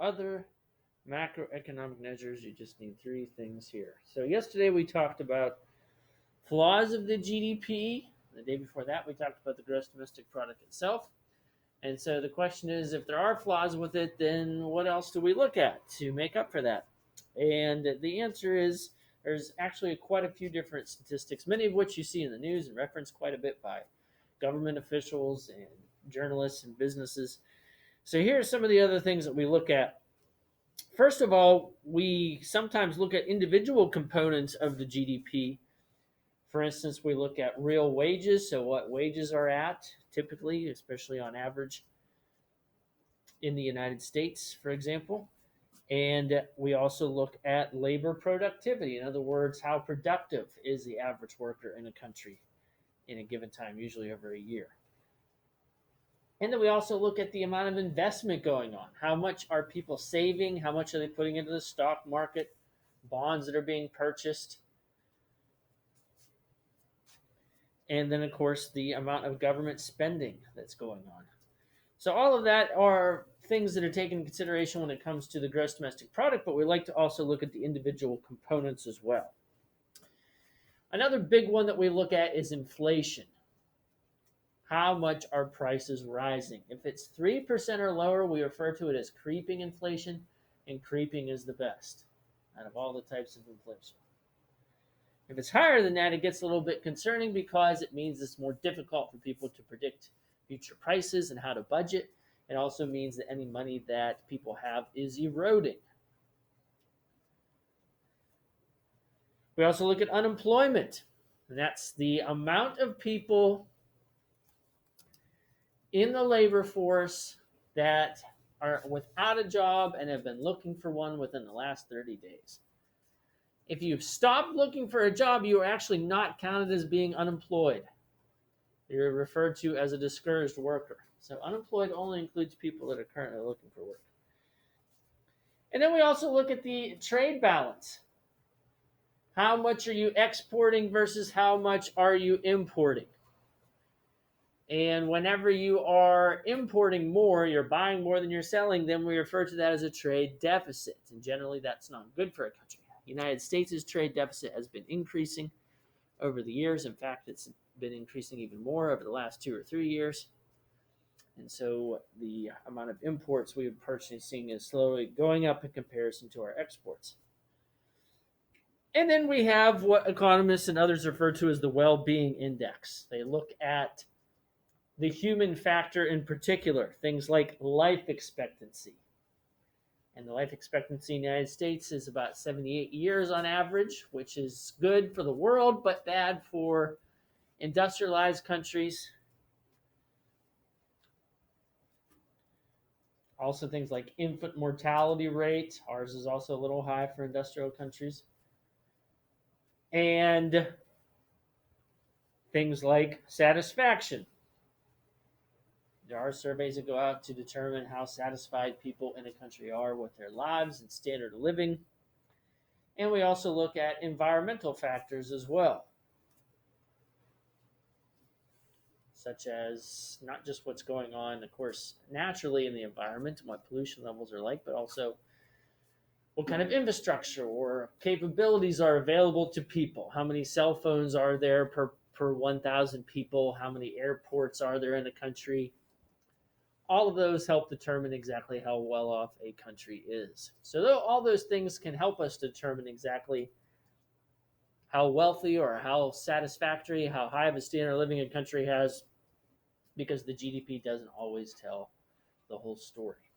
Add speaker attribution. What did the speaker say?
Speaker 1: other macroeconomic measures, you just need three things here. So yesterday we talked about flaws of the GDP. The day before that we talked about the gross domestic product itself. And so the question is, if there are flaws with it, then what else do we look at to make up for that? And the answer is there's actually quite a few different statistics, many of which you see in the news and referenced quite a bit by government officials and journalists and businesses. So here are some of the other things that we look at. First of all, we sometimes look at individual components of the GDP. For instance, we look at real wages, so what wages are at, typically, especially on average in the United States, for example. And we also look at labor productivity. In other words, how productive is the average worker in a country in a given time, usually over a year. And then we also look at the amount of investment going on. How much are people saving? How much are they putting into the stock market? Bonds that are being purchased. And then, of course, the amount of government spending that's going on. So all of that are things that are taken into consideration when it comes to the gross domestic product, but we like to also look at the individual components as well. Another big one that we look at is inflation. How much are prices rising? If it's 3% or lower, we refer to it as creeping inflation, and creeping is the best out of all the types of inflation. If it's higher than that, it gets a little bit concerning because it means it's more difficult for people to predict future prices and how to budget. It also means that any money that people have is eroding. We also look at unemployment, and that's the amount of people in the labor force that are without a job and have been looking for one within the last 30 days. If you've stopped looking for a job, you are actually not counted as being unemployed. You're referred to as a discouraged worker. So unemployed only includes people that are currently looking for work. And then we also look at the trade balance. How much are you exporting versus how much are you importing? And whenever you are importing more, you're buying more than you're selling, then we refer to that as a trade deficit. And generally, that's not good for a country. The United States' trade deficit has been increasing over the years. In fact, it's been increasing even more over the last 2 or 3 years. And so the amount of imports we are purchasing is slowly going up in comparison to our exports. And then we have what economists and others refer to as the well-being index. They look at the human factor in particular, things like life expectancy. And the life expectancy in the United States is about 78 years on average, which is good for the world, but bad for industrialized countries. Also, things like infant mortality rate. Ours is also a little high for industrial countries. And things like satisfaction. There are surveys that go out to determine how satisfied people in a country are with their lives and standard of living. And we also look at environmental factors as well, such as not just what's going on, of course, naturally in the environment and what pollution levels are like, but also what kind of infrastructure or capabilities are available to people. How many cell phones are there per 1,000 people? How many airports are there in the country? All of those help determine exactly how well off a country is. So all those things can help us determine exactly how wealthy or how satisfactory, how high of a standard of living a country has, because the GDP doesn't always tell the whole story.